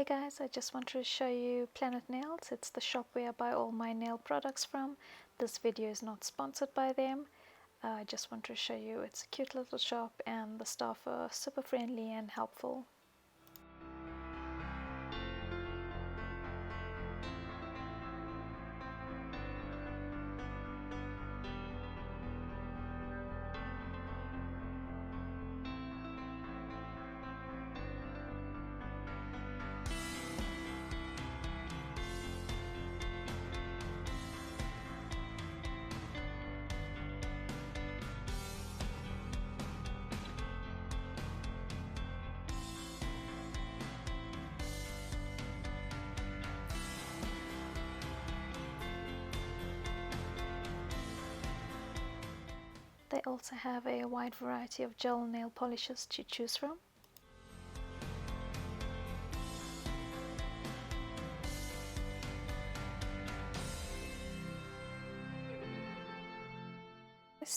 Hey guys, I just want to show you Planet Nails. It's the shop where I buy all my nail products from. This video is not sponsored by them. I just want to show you it's a cute little shop and the staff are super friendly and helpful. They also have a wide variety of gel nail polishes to choose from.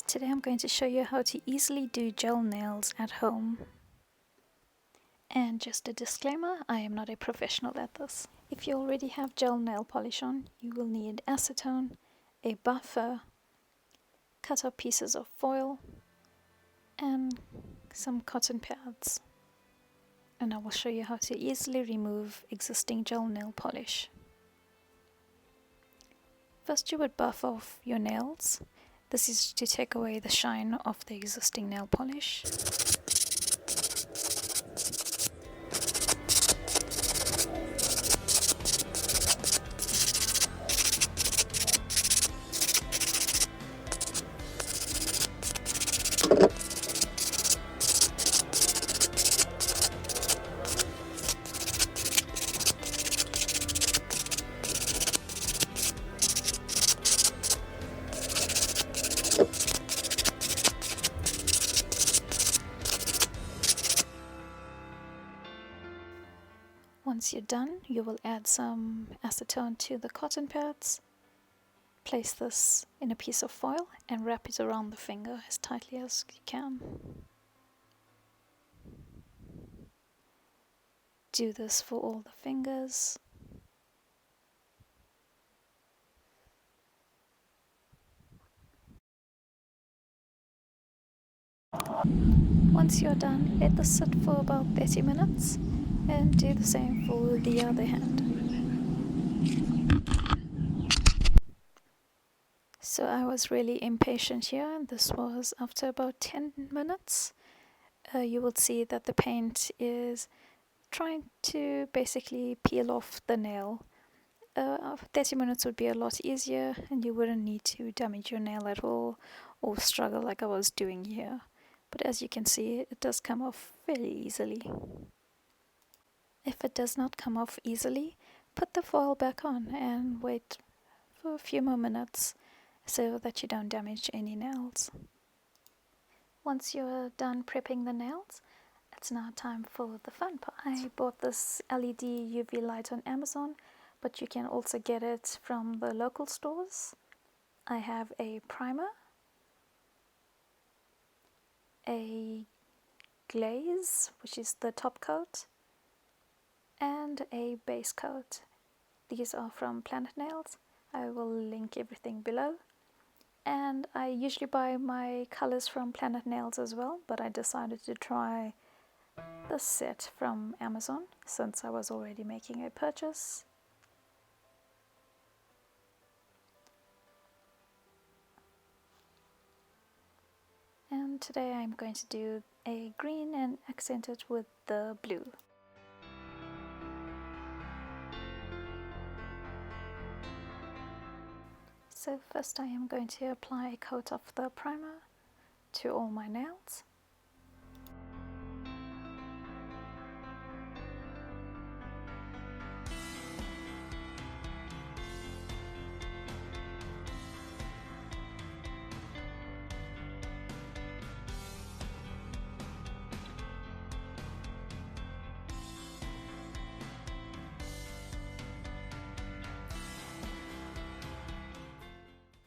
Today I'm going to show you how to easily do gel nails at home. And just a disclaimer, I am not a professional at this. If you already have gel nail polish on, you will need acetone, a buffer, cut up pieces of foil, and some cotton pads. And I will show you how to easily remove existing gel nail polish. First you would buff off your nails. This is to take away the shine of the existing nail polish. Once you're done, you will add some acetone to the cotton pads. Place this in a piece of foil and wrap it around the finger as tightly as you can. Do this for all the fingers. Once you're done, let this sit for about 30 minutes and do the same for the other hand. So I was really impatient here, and this was after about 10 minutes. You will see that the paint is trying to basically peel off the nail. 30 minutes would be a lot easier and you wouldn't need to damage your nail at all or struggle like I was doing here. But as you can see, it does come off fairly easily. If it does not come off easily, put the foil back on and wait for a few more minutes so that you don't damage any nails. Once you're done prepping the nails, it's now time for the fun part. I bought this LED UV light on Amazon, but you can also get it from the local stores. I have a primer, a glaze, which is the top coat, and a base coat. These are from Planet Nails. I will link everything below. And I usually buy my colors from Planet Nails as well, but I decided to try this set from Amazon since I was already making a purchase. And today I'm going to do a green and accent it with the blue. So first I am going to apply a coat of the primer to all my nails.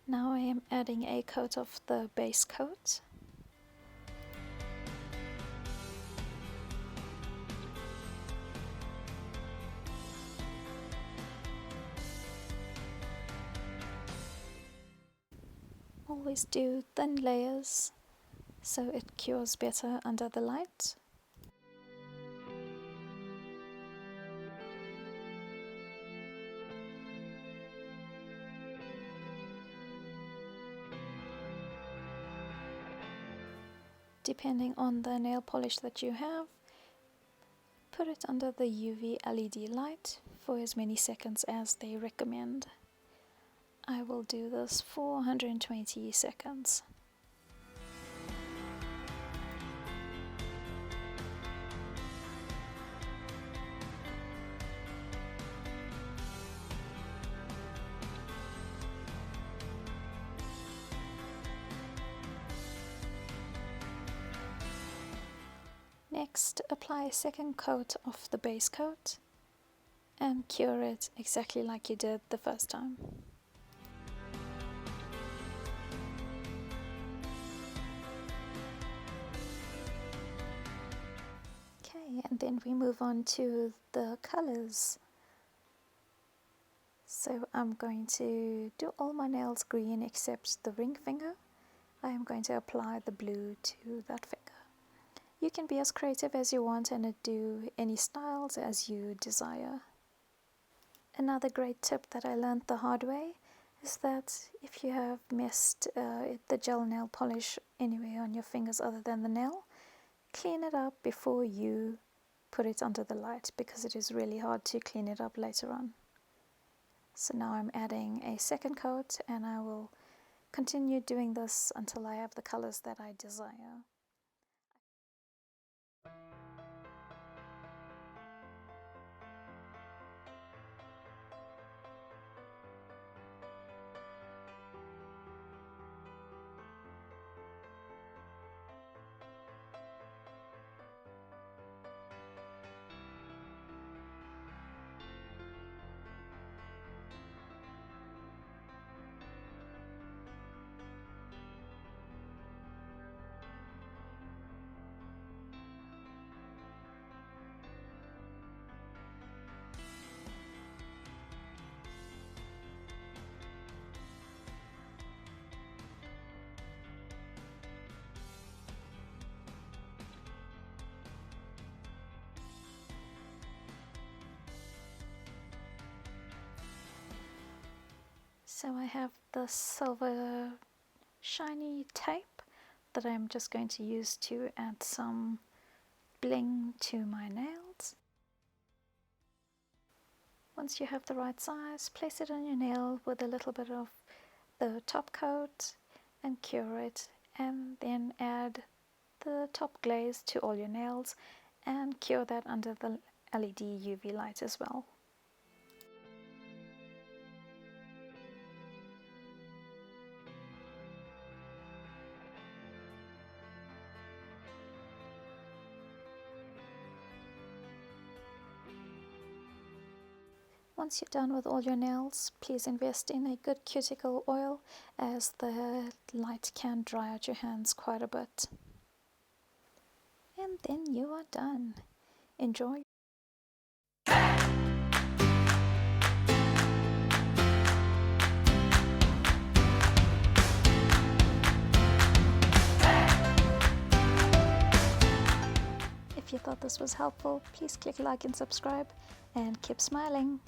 Now I am adding a coat of the base coat. Always do thin layers so it cures better under the light. Depending on the nail polish that you have, put it under the UV LED light for as many seconds as they recommend. I will do this for 120 seconds. Next, apply a second coat of the base coat and cure it exactly like you did the first time. Okay, and then we move on to the colors. So I'm going to do all my nails green except the ring finger. I am going to apply the blue to that finger. You can be as creative as you want and do any styles as you desire. Another great tip that I learned the hard way is that if you have messed the gel nail polish anywhere on your fingers other than the nail, clean it up before you put it under the light, because it is really hard to clean it up later on. So now I'm adding a second coat, and I will continue doing this until I have the colors that I desire. So I have the silver shiny tape that I'm just going to use to add some bling to my nails. Once you have the right size, place it on your nail with a little bit of the top coat and cure it, and then add the top glaze to all your nails and cure that under the LED UV light as well. Once you're done with all your nails, please invest in a good cuticle oil, as the light can dry out your hands quite a bit. And then you are done. Enjoy. If you thought this was helpful, please click like and subscribe, and keep smiling.